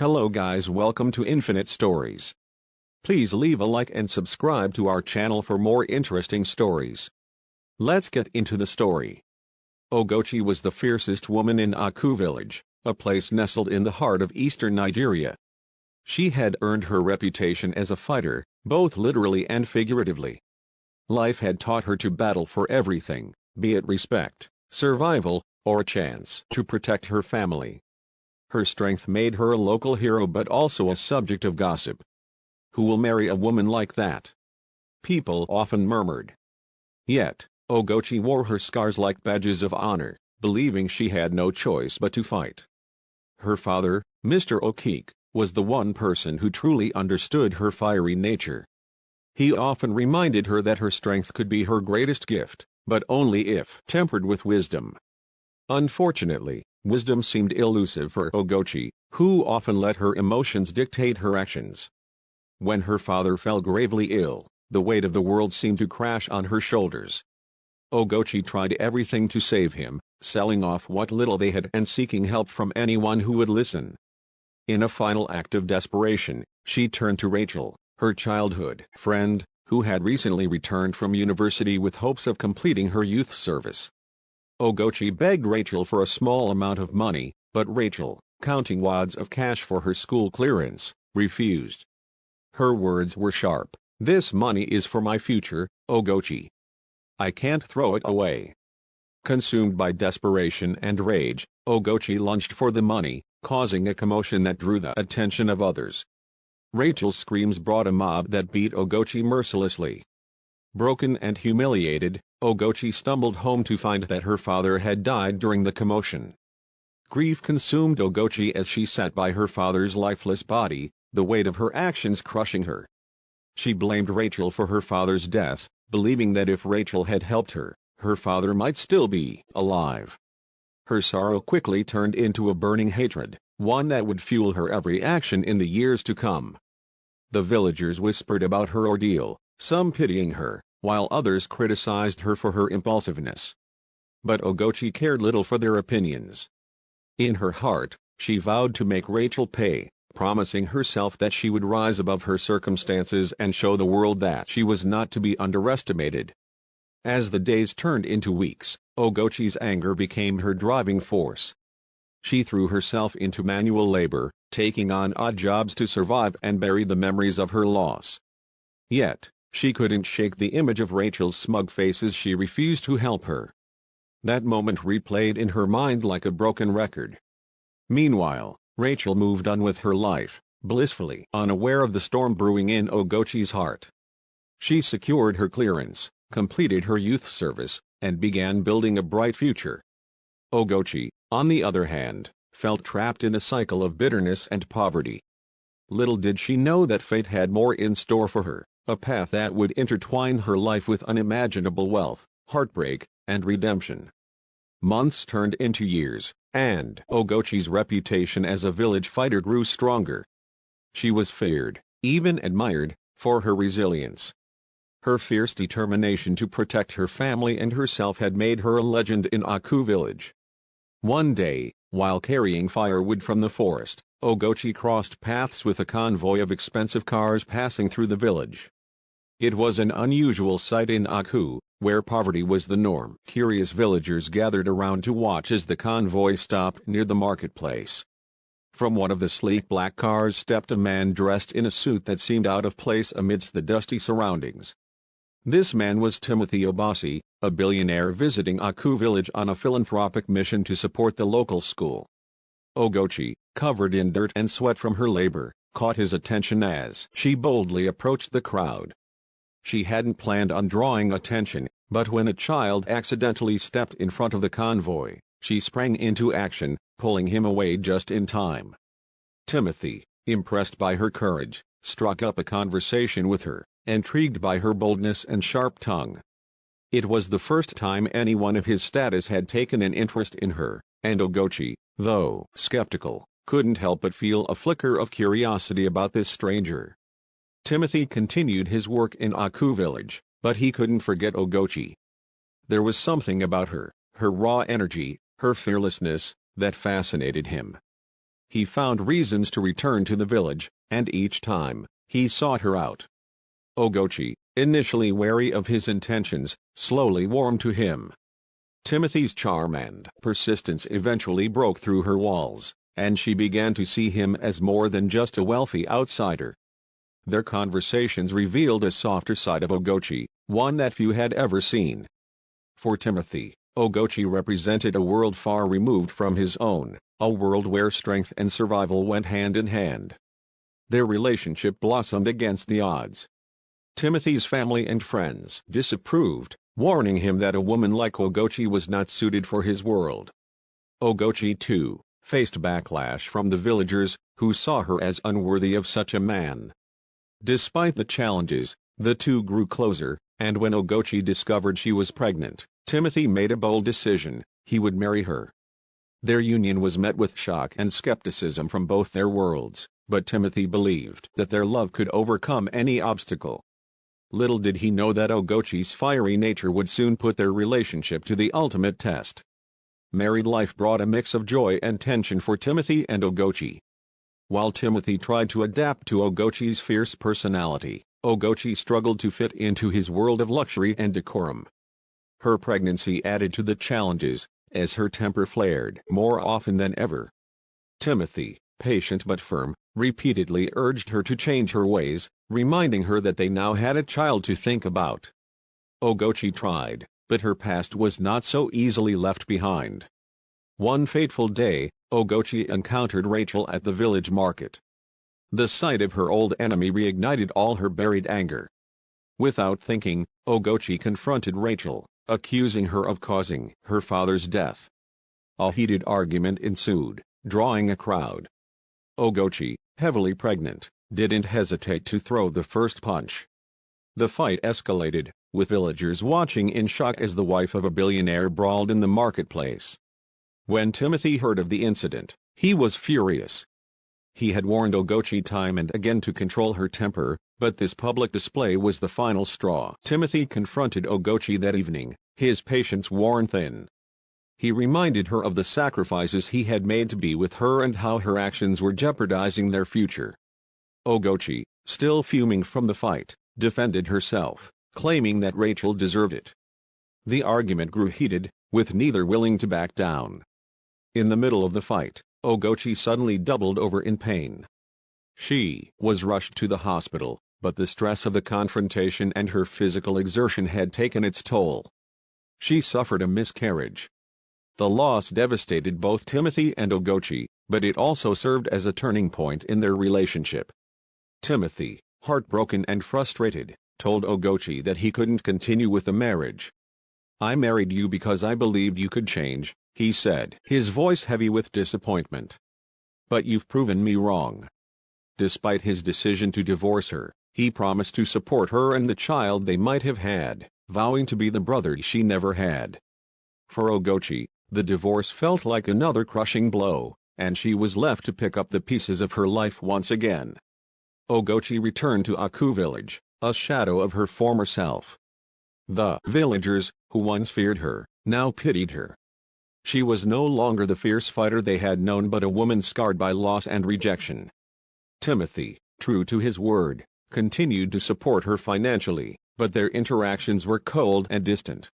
Hello guys, welcome to Infinite Stories. Please leave a like and subscribe to our channel for more interesting stories. Let's get into the story. Ogochi was the fiercest woman in Aku village, a place nestled in the heart of eastern Nigeria. She had earned her reputation as a fighter, both literally and figuratively. Life had taught her to battle for everything, be it respect, survival, or a chance to protect her family. Her strength made her a local hero but also a subject of gossip. Who will marry a woman like that? People often murmured. Yet, Ogochi wore her scars like badges of honor, believing she had no choice but to fight. Her father, Mr. Okik, was the one person who truly understood her fiery nature. He often reminded her that her strength could be her greatest gift, but only if tempered with wisdom. Unfortunately, wisdom seemed elusive for Ogochi, who often let her emotions dictate her actions. When her father fell gravely ill, the weight of the world seemed to crash on her shoulders. Ogochi tried everything to save him, selling off what little they had and seeking help from anyone who would listen. In a final act of desperation, she turned to Rachel, her childhood friend, who had recently returned from university with hopes of completing her youth service. Ogochi begged Rachel for a small amount of money, but Rachel, counting wads of cash for her school clearance, refused. Her words were sharp. "This money is for my future, Ogochi. I can't throw it away." Consumed by desperation and rage, Ogochi lunged for the money, causing a commotion that drew the attention of others. Rachel's screams brought a mob that beat Ogochi mercilessly. Broken and humiliated, Ogochi stumbled home to find that her father had died during the commotion. Grief consumed Ogochi as she sat by her father's lifeless body, the weight of her actions crushing her. She blamed Rachel for her father's death, believing that if Rachel had helped her, her father might still be alive. Her sorrow quickly turned into a burning hatred, one that would fuel her every action in the years to come. The villagers whispered about her ordeal, some pitying her, while others criticized her for her impulsiveness. But Ogochi cared little for their opinions. In her heart, she vowed to make Rachel pay, promising herself that she would rise above her circumstances and show the world that she was not to be underestimated. As the days turned into weeks, Ogochi's anger became her driving force. She threw herself into manual labor, taking on odd jobs to survive and bury the memories of her loss. Yet, she couldn't shake the image of Rachel's smug face as she refused to help her. That moment replayed in her mind like a broken record. Meanwhile, Rachel moved on with her life, blissfully unaware of the storm brewing in Ogochi's heart. She secured her clearance, completed her youth service, and began building a bright future. Ogochi, on the other hand, felt trapped in a cycle of bitterness and poverty. Little did she know that fate had more in store for her, a path that would intertwine her life with unimaginable wealth, heartbreak, and redemption. Months turned into years, and Ogochi's reputation as a village fighter grew stronger. She was feared, even admired, for her resilience. Her fierce determination to protect her family and herself had made her a legend in Aku village. One day, while carrying firewood from the forest, Ogochi crossed paths with a convoy of expensive cars passing through the village. It was an unusual sight in Aku, where poverty was the norm. Curious villagers gathered around to watch as the convoy stopped near the marketplace. From one of the sleek black cars stepped a man dressed in a suit that seemed out of place amidst the dusty surroundings. This man was Timothy Ogochi, a billionaire visiting Aku village on a philanthropic mission to support the local school. Ogochi, covered in dirt and sweat from her labor, caught his attention as she boldly approached the crowd. She hadn't planned on drawing attention, but when a child accidentally stepped in front of the convoy, she sprang into action, pulling him away just in time. Timothy, impressed by her courage, struck up a conversation with her, intrigued by her boldness and sharp tongue. It was the first time anyone of his status had taken an interest in her, and Ogochi, though skeptical, couldn't help but feel a flicker of curiosity about this stranger. Timothy continued his work in Aku village, but he couldn't forget Ogochi. There was something about her, her raw energy, her fearlessness, that fascinated him. He found reasons to return to the village, and each time, he sought her out. Ogochi, initially wary of his intentions, slowly warmed to him. Timothy's charm and persistence eventually broke through her walls, and she began to see him as more than just a wealthy outsider. Their conversations revealed a softer side of Ogochi, one that few had ever seen. For Timothy, Ogochi represented a world far removed from his own, a world where strength and survival went hand in hand. Their relationship blossomed against the odds. Timothy's family and friends disapproved, warning him that a woman like Ogochi was not suited for his world. Ogochi, too, faced backlash from the villagers, who saw her as unworthy of such a man. Despite the challenges, the two grew closer, and when Ogochi discovered she was pregnant, Timothy made a bold decision: he would marry her. Their union was met with shock and skepticism from both their worlds, but Timothy believed that their love could overcome any obstacle. Little did he know that Ogochi's fiery nature would soon put their relationship to the ultimate test. Married life brought a mix of joy and tension for Timothy and Ogochi. While Timothy tried to adapt to Ogochi's fierce personality, Ogochi struggled to fit into his world of luxury and decorum. Her pregnancy added to the challenges, as her temper flared more often than ever. Timothy, patient but firm, repeatedly urged her to change her ways, reminding her that they now had a child to think about. Ogochi tried, but her past was not so easily left behind. One fateful day, Ogochi encountered Rachel at the village market. The sight of her old enemy reignited all her buried anger. Without thinking, Ogochi confronted Rachel, accusing her of causing her father's death. A heated argument ensued, drawing a crowd. Ogochi, heavily pregnant, didn't hesitate to throw the first punch. The fight escalated, with villagers watching in shock as the wife of a billionaire brawled in the marketplace. When Timothy heard of the incident, he was furious. He had warned Ogochi time and again to control her temper, but this public display was the final straw. Timothy confronted Ogochi that evening, his patience worn thin. He reminded her of the sacrifices he had made to be with her and how her actions were jeopardizing their future. Ogochi, still fuming from the fight, defended herself, claiming that Rachel deserved it. The argument grew heated, with neither willing to back down. In the middle of the fight, Ogochi suddenly doubled over in pain. She was rushed to the hospital, but the stress of the confrontation and her physical exertion had taken its toll. She suffered a miscarriage. The loss devastated both Timothy and Ogochi, but it also served as a turning point in their relationship. Timothy, heartbroken and frustrated, told Ogochi that he couldn't continue with the marriage. "I married you because I believed you could change," he said, his voice heavy with disappointment. "But you've proven me wrong." Despite his decision to divorce her, he promised to support her and the child they might have had, vowing to be the brother she never had. For Ogochi, the divorce felt like another crushing blow, and she was left to pick up the pieces of her life once again. Ogochi returned to Aku village, a shadow of her former self. The villagers, who once feared her, now pitied her. She was no longer the fierce fighter they had known but a woman scarred by loss and rejection. Timothy, true to his word, continued to support her financially, but their interactions were cold and distant.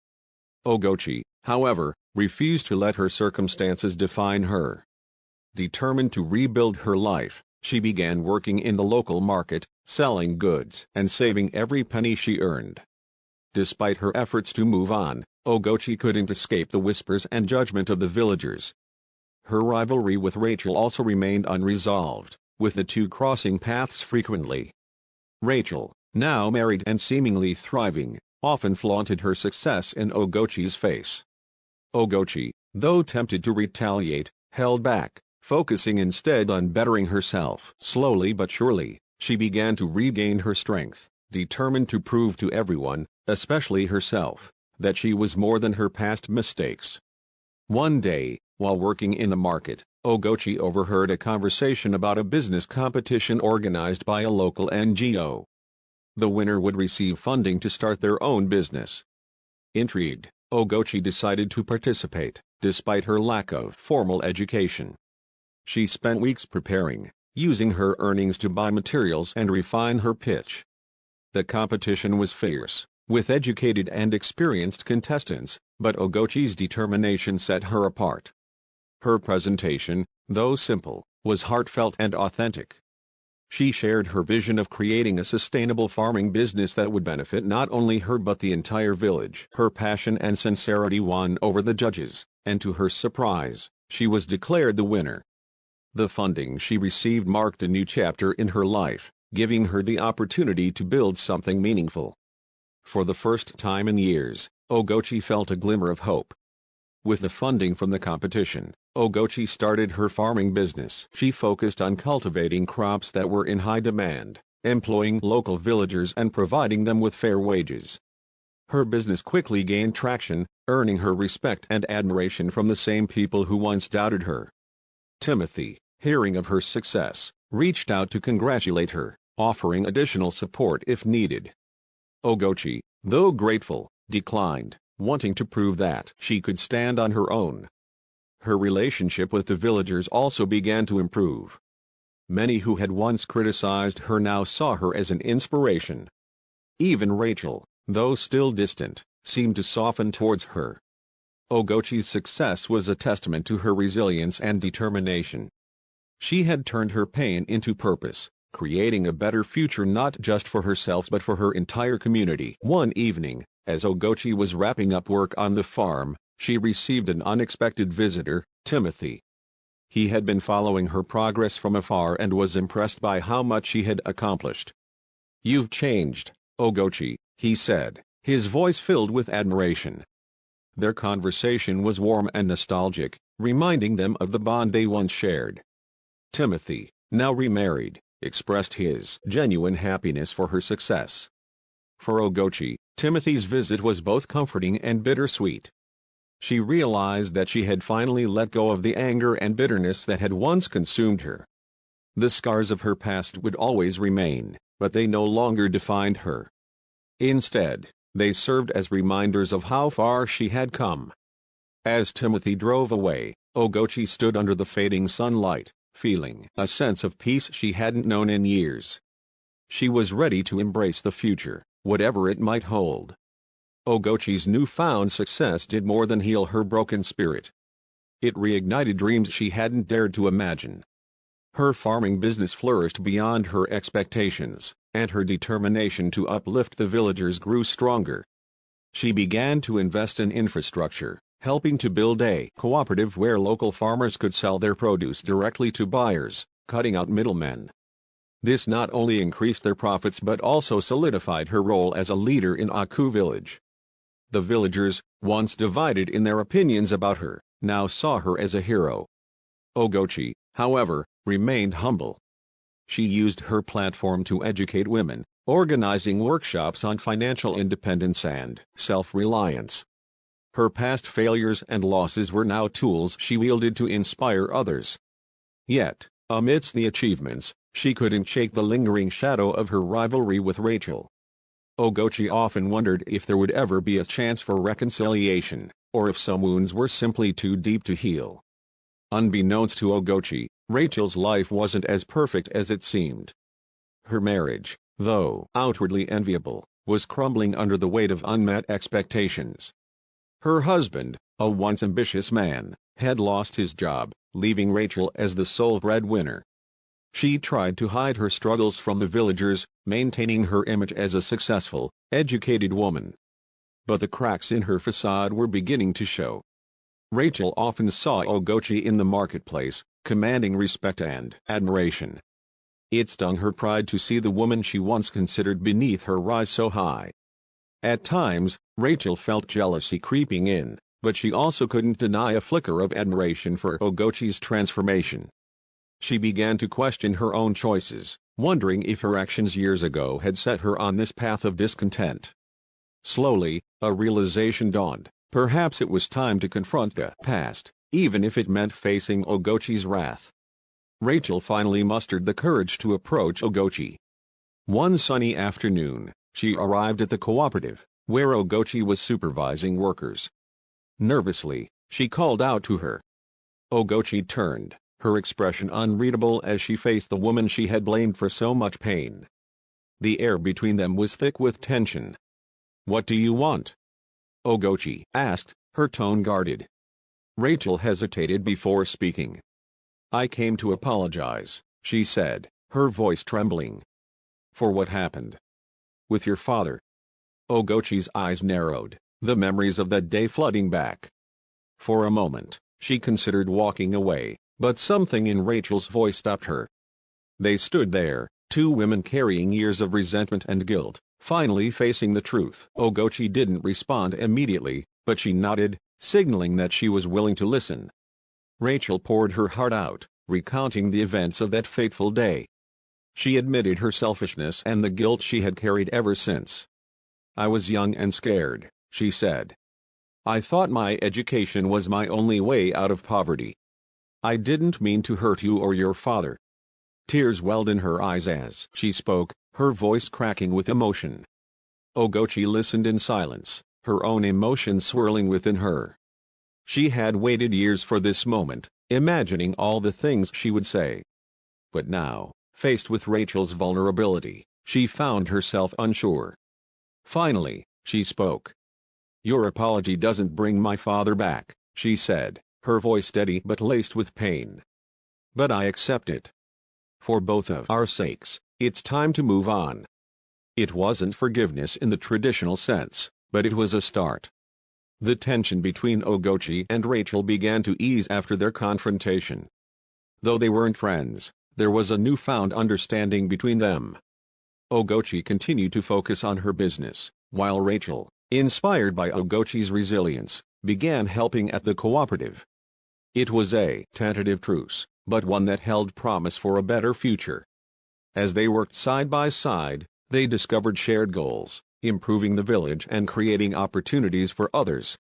Ogochi, however, refused to let her circumstances define her. Determined to rebuild her life, she began working in the local market, selling goods and saving every penny she earned. Despite her efforts to move on, Ogochi couldn't escape the whispers and judgment of the villagers. Her rivalry with Rachel also remained unresolved, with the two crossing paths frequently. Rachel, now married and seemingly thriving, often flaunted her success in Ogochi's face. Ogochi, though tempted to retaliate, held back, focusing instead on bettering herself. Slowly but surely, she began to regain her strength, determined to prove to everyone, especially herself, that she was more than her past mistakes. One day, while working in the market, Ogochi overheard a conversation about a business competition organized by a local NGO. The winner would receive funding to start their own business. Intrigued, Ogochi decided to participate, despite her lack of formal education. She spent weeks preparing, using her earnings to buy materials and refine her pitch. The competition was fierce, with educated and experienced contestants, but Ogochi's determination set her apart. Her presentation, though simple, was heartfelt and authentic. She shared her vision of creating a sustainable farming business that would benefit not only her but the entire village. Her passion and sincerity won over the judges, and to her surprise, she was declared the winner. The funding she received marked a new chapter in her life, giving her the opportunity to build something meaningful. For the first time in years, Ogochi felt a glimmer of hope. With the funding from the competition, Ogochi started her farming business. She focused on cultivating crops that were in high demand, employing local villagers and providing them with fair wages. Her business quickly gained traction, earning her respect and admiration from the same people who once doubted her. Timothy, hearing of her success, reached out to congratulate her, offering additional support if needed. Ogochi, though grateful, declined, wanting to prove that she could stand on her own. Her relationship with the villagers also began to improve. Many who had once criticized her now saw her as an inspiration. Even Rachel, though still distant, seemed to soften towards her. Ogochi's success was a testament to her resilience and determination. She had turned her pain into purpose, creating a better future not just for herself but for her entire community. One evening, as Ogochi was wrapping up work on the farm, she received an unexpected visitor, Timothy. He had been following her progress from afar and was impressed by how much she had accomplished. "You've changed, Ogochi," he said, his voice filled with admiration. Their conversation was warm and nostalgic, reminding them of the bond they once shared. Timothy, now remarried, expressed his genuine happiness for her success. For Ogochi, Timothy's visit was both comforting and bittersweet. She realized that she had finally let go of the anger and bitterness that had once consumed her. The scars of her past would always remain, but they no longer defined her. Instead, they served as reminders of how far she had come. As Timothy drove away, Ogochi stood under the fading sunlight, feeling a sense of peace she hadn't known in years. She was ready to embrace the future, whatever it might hold. Ogochi's newfound success did more than heal her broken spirit. It reignited dreams she hadn't dared to imagine. Her farming business flourished beyond her expectations, and her determination to uplift the villagers grew stronger. She began to invest in infrastructure, helping to build a cooperative where local farmers could sell their produce directly to buyers, cutting out middlemen. This not only increased their profits but also solidified her role as a leader in Aku village. The villagers, once divided in their opinions about her, now saw her as a hero. Ogochi, however, remained humble. She used her platform to educate women, organizing workshops on financial independence and self-reliance. Her past failures and losses were now tools she wielded to inspire others. Yet, amidst the achievements, she couldn't shake the lingering shadow of her rivalry with Rachel. Ogochi often wondered if there would ever be a chance for reconciliation, or if some wounds were simply too deep to heal. Unbeknownst to Ogochi, Rachel's life wasn't as perfect as it seemed. Her marriage, though outwardly enviable, was crumbling under the weight of unmet expectations. Her husband, a once ambitious man, had lost his job, leaving Rachel as the sole breadwinner. She tried to hide her struggles from the villagers, maintaining her image as a successful, educated woman. But the cracks in her facade were beginning to show. Rachel often saw Ogochi in the marketplace, commanding respect and admiration. It stung her pride to see the woman she once considered beneath her rise so high. At times, Rachel felt jealousy creeping in, but she also couldn't deny a flicker of admiration for Ogochi's transformation. She began to question her own choices, wondering if her actions years ago had set her on this path of discontent. Slowly, a realization dawned: perhaps it was time to confront the past, even if it meant facing Ogochi's wrath. Rachel finally mustered the courage to approach Ogochi. One sunny afternoon, she arrived at the cooperative, where Ogochi was supervising workers. Nervously, she called out to her. Ogochi turned, her expression unreadable as she faced the woman she had blamed for so much pain. The air between them was thick with tension. "What do you want?" Ogochi asked, her tone guarded. Rachel hesitated before speaking. "I came to apologize," she said, her voice trembling. "For what happened with your father?" Ogochi's eyes narrowed, the memories of that day flooding back. For a moment, she considered walking away, but something in Rachel's voice stopped her. They stood there, two women carrying years of resentment and guilt, finally facing the truth. Ogochi didn't respond immediately, but she nodded, signaling that she was willing to listen. Rachel poured her heart out, recounting the events of that fateful day. She admitted her selfishness and the guilt she had carried ever since. "I was young and scared," she said. "I thought my education was my only way out of poverty. I didn't mean to hurt you or your father." Tears welled in her eyes as she spoke, her voice cracking with emotion. Ogochi listened in silence, her own emotions swirling within her. She had waited years for this moment, imagining all the things she would say. But now, faced with Rachel's vulnerability, she found herself unsure. Finally, she spoke. "Your apology doesn't bring my father back," she said, her voice steady but laced with pain. "But I accept it. For both of our sakes, it's time to move on." It wasn't forgiveness in the traditional sense, but it was a start. The tension between Ogochi and Rachel began to ease after their confrontation. Though they weren't friends, there was a newfound understanding between them. Ogochi continued to focus on her business, while Rachel, inspired by Ogochi's resilience, began helping at the cooperative. It was a tentative truce, but one that held promise for a better future. As they worked side by side, they discovered shared goals, improving the village and creating opportunities for others.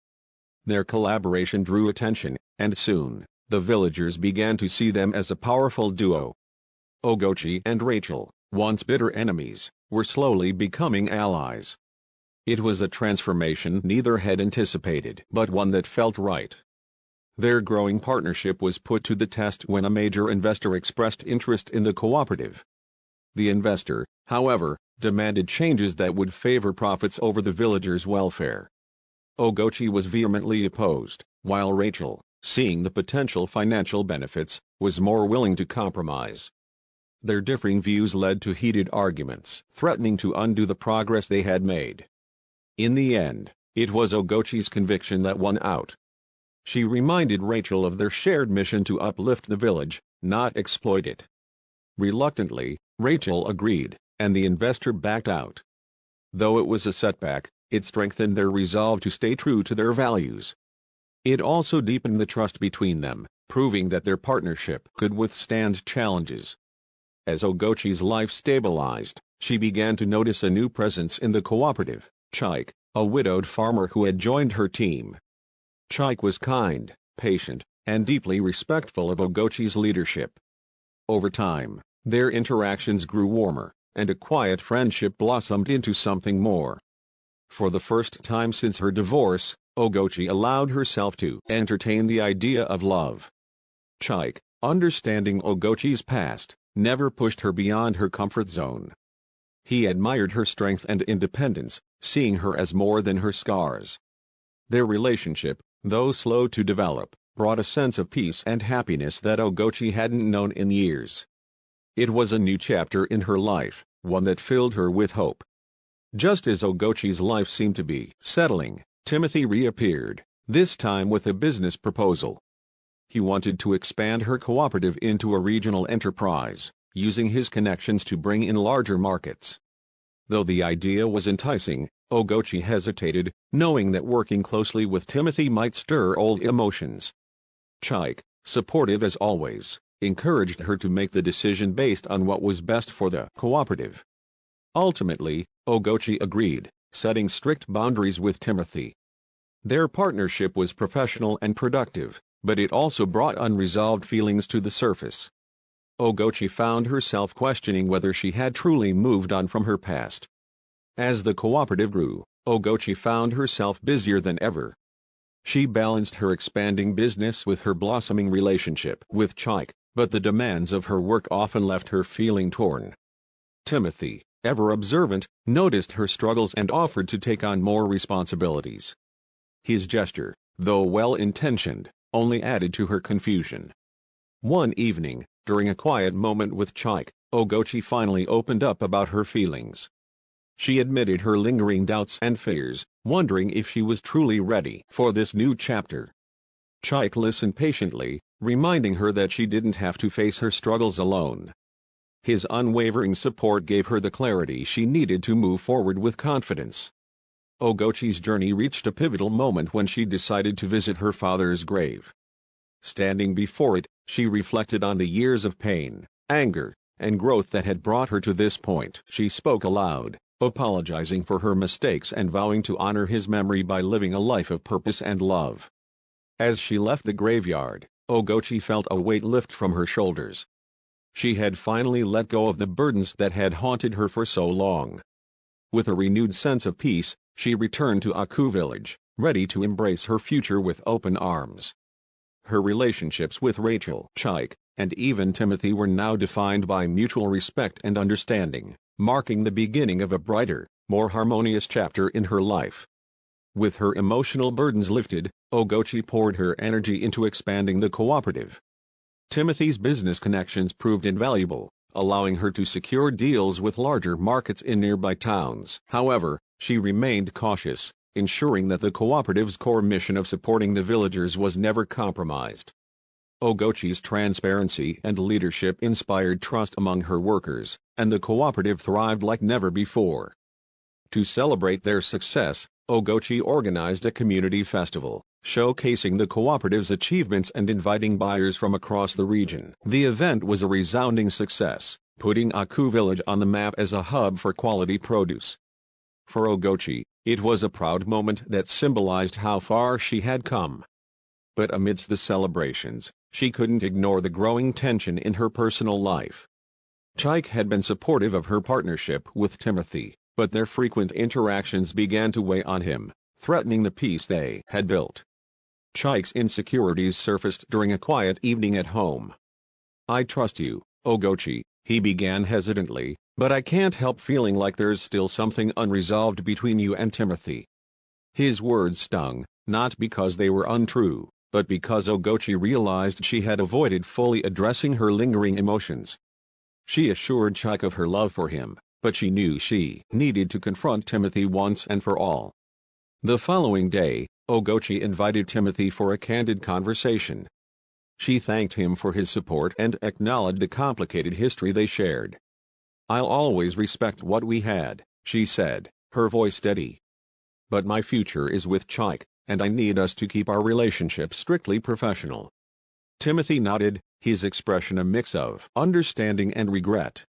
Their collaboration drew attention, and soon, the villagers began to see them as a powerful duo. Ogochi and Rachel, once bitter enemies, were slowly becoming allies. It was a transformation neither had anticipated, but one that felt right. Their growing partnership was put to the test when a major investor expressed interest in the cooperative. The investor, however, demanded changes that would favor profits over the villagers' welfare. Ogochi was vehemently opposed, while Rachel, seeing the potential financial benefits, was more willing to compromise. Their differing views led to heated arguments, threatening to undo the progress they had made. In the end, it was Ogochi's conviction that won out. She reminded Rachel of their shared mission to uplift the village, not exploit it. Reluctantly, Rachel agreed, and the investor backed out. Though it was a setback, it strengthened their resolve to stay true to their values. It also deepened the trust between them, proving that their partnership could withstand challenges. As Ogochi's life stabilized, she began to notice a new presence in the cooperative, Chike, a widowed farmer who had joined her team. Chike was kind, patient, and deeply respectful of Ogochi's leadership. Over time, their interactions grew warmer, and a quiet friendship blossomed into something more. For the first time since her divorce, Ogochi allowed herself to entertain the idea of love. Chike, understanding Ogochi's past, never pushed her beyond her comfort zone. He admired her strength and independence, seeing her as more than her scars. Their relationship, though slow to develop, brought a sense of peace and happiness that Ogochi hadn't known in years. It was a new chapter in her life, one that filled her with hope. Just as Ogochi's life seemed to be settling, Timothy reappeared, this time with a business proposal. He wanted to expand her cooperative into a regional enterprise, using his connections to bring in larger markets. Though the idea was enticing, Ogochi hesitated, knowing that working closely with Timothy might stir old emotions. Chike, supportive as always, encouraged her to make the decision based on what was best for the cooperative. Ultimately, Ogochi agreed, setting strict boundaries with Timothy. Their partnership was professional and productive, but it also brought unresolved feelings to the surface. Ogochi found herself questioning whether she had truly moved on from her past. As the cooperative grew, Ogochi found herself busier than ever. She balanced her expanding business with her blossoming relationship with Chike, but the demands of her work often left her feeling torn. Timothy, ever observant, noticed her struggles and offered to take on more responsibilities. His gesture, though well-intentioned, only added to her confusion. One evening, during a quiet moment with Chike, Ogochi finally opened up about her feelings. She admitted her lingering doubts and fears, wondering if she was truly ready for this new chapter. Chike listened patiently, reminding her that she didn't have to face her struggles alone. His unwavering support gave her the clarity she needed to move forward with confidence. Ogochi's journey reached a pivotal moment when she decided to visit her father's grave. Standing before it, she reflected on the years of pain, anger, and growth that had brought her to this point. She spoke aloud, apologizing for her mistakes and vowing to honor his memory by living a life of purpose and love. As she left the graveyard, Ogochi felt a weight lift from her shoulders. She had finally let go of the burdens that had haunted her for so long. With a renewed sense of peace, she returned to Aku village, ready to embrace her future with open arms. Her relationships with Rachel, Chike, and even Timothy were now defined by mutual respect and understanding, marking the beginning of a brighter, more harmonious chapter in her life. With her emotional burdens lifted, Ogochi poured her energy into expanding the cooperative. Timothy's business connections proved invaluable, allowing her to secure deals with larger markets in nearby towns. However, she remained cautious, ensuring that the cooperative's core mission of supporting the villagers was never compromised. Ogochi's transparency and leadership inspired trust among her workers, and the cooperative thrived like never before. To celebrate their success, Ogochi organized a community festival, showcasing the cooperative's achievements and inviting buyers from across the region. The event was a resounding success, putting Aku village on the map as a hub for quality produce. For Ogochi, it was a proud moment that symbolized how far she had come. But amidst the celebrations, she couldn't ignore the growing tension in her personal life. Chike had been supportive of her partnership with Timothy, but their frequent interactions began to weigh on him, threatening the peace they had built. Chike's insecurities surfaced during a quiet evening at home. "I trust you, Ogochi," he began hesitantly, "but I can't help feeling like there's still something unresolved between you and Timothy." His words stung, not because they were untrue, but because Ogochi realized she had avoided fully addressing her lingering emotions. She assured Chike of her love for him, but she knew she needed to confront Timothy once and for all. The following day, Ogochi invited Timothy for a candid conversation. She thanked him for his support and acknowledged the complicated history they shared. "I'll always respect what we had," she said, her voice steady. "But my future is with Chike, and I need us to keep our relationship strictly professional." Timothy nodded, his expression a mix of understanding and regret.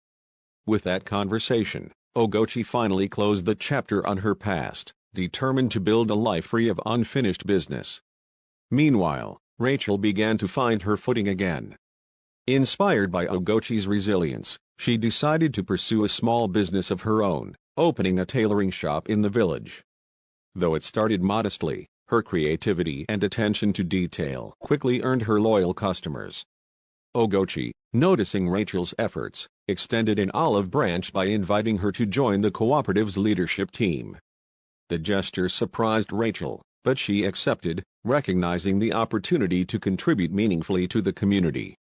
With that conversation, Ogochi finally closed the chapter on her past, determined to build a life free of unfinished business. Meanwhile, Rachel began to find her footing again. Inspired by Ogochi's resilience, she decided to pursue a small business of her own, opening a tailoring shop in the village. Though it started modestly, her creativity and attention to detail quickly earned her loyal customers. Ogochi, noticing Rachel's efforts, extended an olive branch by inviting her to join the cooperative's leadership team. The gesture surprised Rachel, but she accepted, recognizing the opportunity to contribute meaningfully to the community.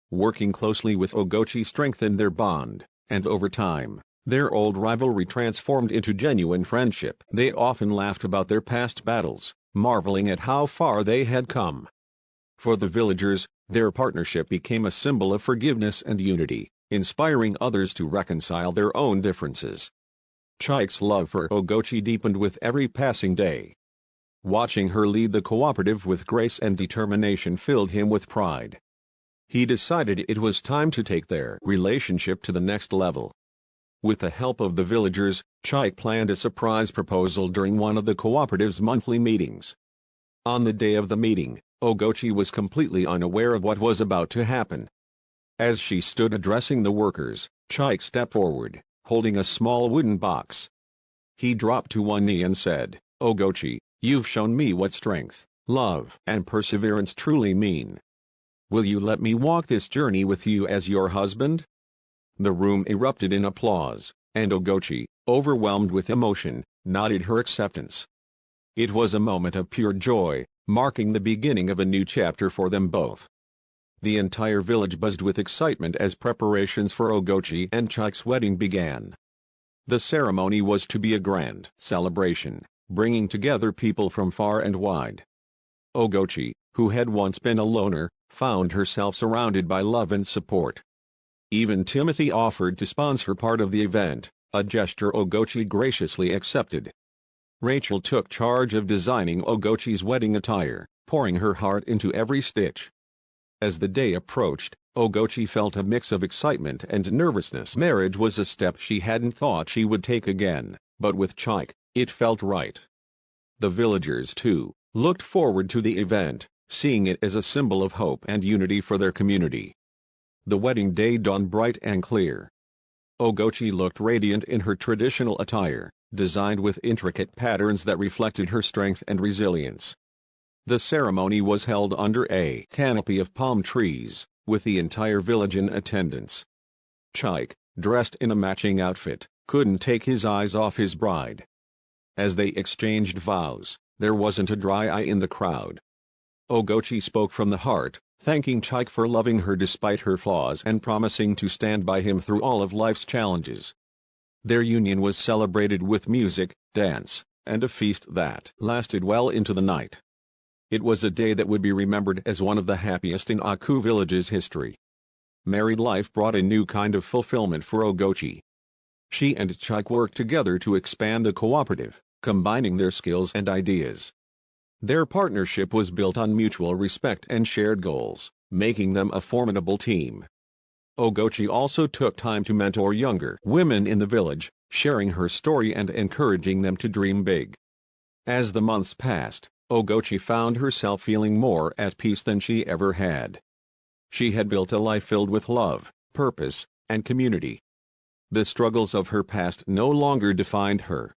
Working closely with Ogochi strengthened their bond, and over time, their old rivalry transformed into genuine friendship. They often laughed about their past battles, marveling at how far they had come. For the villagers, their partnership became a symbol of forgiveness and unity, inspiring others to reconcile their own differences. Chike's love for Ogochi deepened with every passing day. Watching her lead the cooperative with grace and determination filled him with pride. He decided it was time to take their relationship to the next level. With the help of the villagers, Chike planned a surprise proposal during one of the cooperative's monthly meetings. On the day of the meeting, Ogochi was completely unaware of what was about to happen. As she stood addressing the workers, Chike stepped forward, holding a small wooden box. He dropped to one knee and said, "Ogochi, you've shown me what strength, love, and perseverance truly mean. Will you let me walk this journey with you as your husband?" The room erupted in applause, and Ogochi, overwhelmed with emotion, nodded her acceptance. It was a moment of pure joy, marking the beginning of a new chapter for them both. The entire village buzzed with excitement as preparations for Ogochi and Chike's wedding began. The ceremony was to be a grand celebration, bringing together people from far and wide. Ogochi, who had once been a loner, found herself surrounded by love and support. Even Timothy offered to sponsor part of the event, a gesture Ogochi graciously accepted. Rachel took charge of designing Ogochi's wedding attire, pouring her heart into every stitch. As the day approached, Ogochi felt a mix of excitement and nervousness. Marriage was a step she hadn't thought she would take again, but with Chike, it felt right. The villagers, too, looked forward to the event, seeing it as a symbol of hope and unity for their community. The wedding day dawned bright and clear. Ogochi looked radiant in her traditional attire, designed with intricate patterns that reflected her strength and resilience. The ceremony was held under a canopy of palm trees, with the entire village in attendance. Chike, dressed in a matching outfit, couldn't take his eyes off his bride. As they exchanged vows, there wasn't a dry eye in the crowd. Ogochi spoke from the heart, thanking Chike for loving her despite her flaws and promising to stand by him through all of life's challenges. Their union was celebrated with music, dance, and a feast that lasted well into the night. It was a day that would be remembered as one of the happiest in Aku village's history. Married life brought a new kind of fulfillment for Ogochi. She and Chike worked together to expand the cooperative, combining their skills and ideas. Their partnership was built on mutual respect and shared goals, making them a formidable team. Ogochi also took time to mentor younger women in the village, sharing her story and encouraging them to dream big. As the months passed, Ogochi found herself feeling more at peace than she ever had. She had built a life filled with love, purpose, and community. The struggles of her past no longer defined her.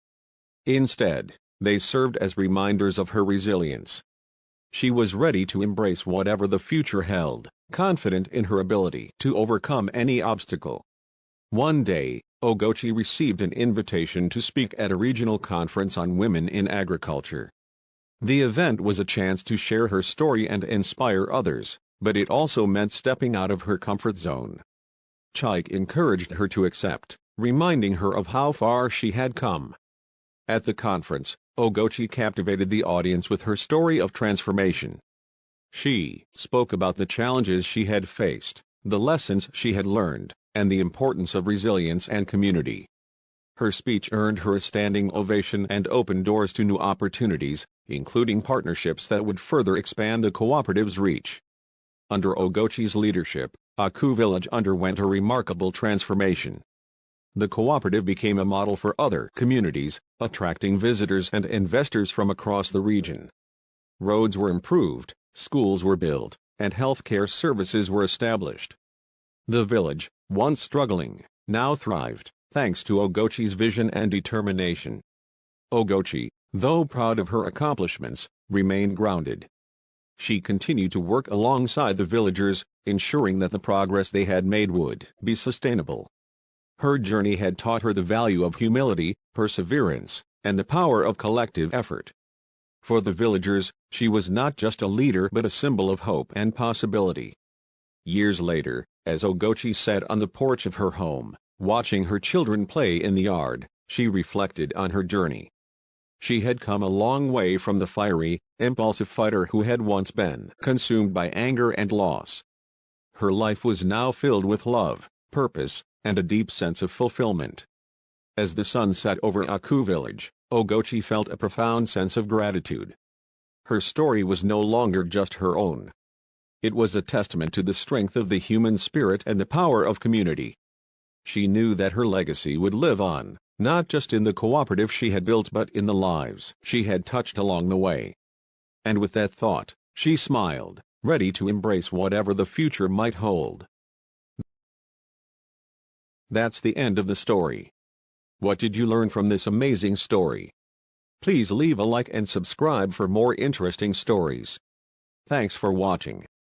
Instead, they served as reminders of her resilience. She was ready to embrace whatever the future held, confident in her ability to overcome any obstacle. One day, Ogochi received an invitation to speak at a regional conference on women in agriculture. The event was a chance to share her story and inspire others, but it also meant stepping out of her comfort zone. Chike encouraged her to accept, reminding her of how far she had come. At the conference, Ogochi captivated the audience with her story of transformation. She spoke about the challenges she had faced, the lessons she had learned, and the importance of resilience and community. Her speech earned her a standing ovation and opened doors to new opportunities, including partnerships that would further expand the cooperative's reach. Under Ogochi's leadership, Aku village underwent a remarkable transformation. The cooperative became a model for other communities, attracting visitors and investors from across the region. Roads were improved, schools were built, and healthcare services were established. The village, once struggling, now thrived, thanks to Ogochi's vision and determination. Ogochi, though proud of her accomplishments, remained grounded. She continued to work alongside the villagers, ensuring that the progress they had made would be sustainable. Her journey had taught her the value of humility, perseverance, and the power of collective effort. For the villagers, she was not just a leader but a symbol of hope and possibility. Years later, as Ogochi sat on the porch of her home, watching her children play in the yard, she reflected on her journey. She had come a long way from the fiery, impulsive fighter who had once been consumed by anger and loss. Her life was now filled with love, purpose, and a deep sense of fulfillment. As the sun set over Aku village, Ogochi felt a profound sense of gratitude. Her story was no longer just her own. It was a testament to the strength of the human spirit and the power of community. She knew that her legacy would live on, not just in the cooperative she had built but in the lives she had touched along the way. And with that thought, she smiled, ready to embrace whatever the future might hold. That's the end of the story. What did you learn from this amazing story? Please leave a like and subscribe for more interesting stories. Thanks for watching.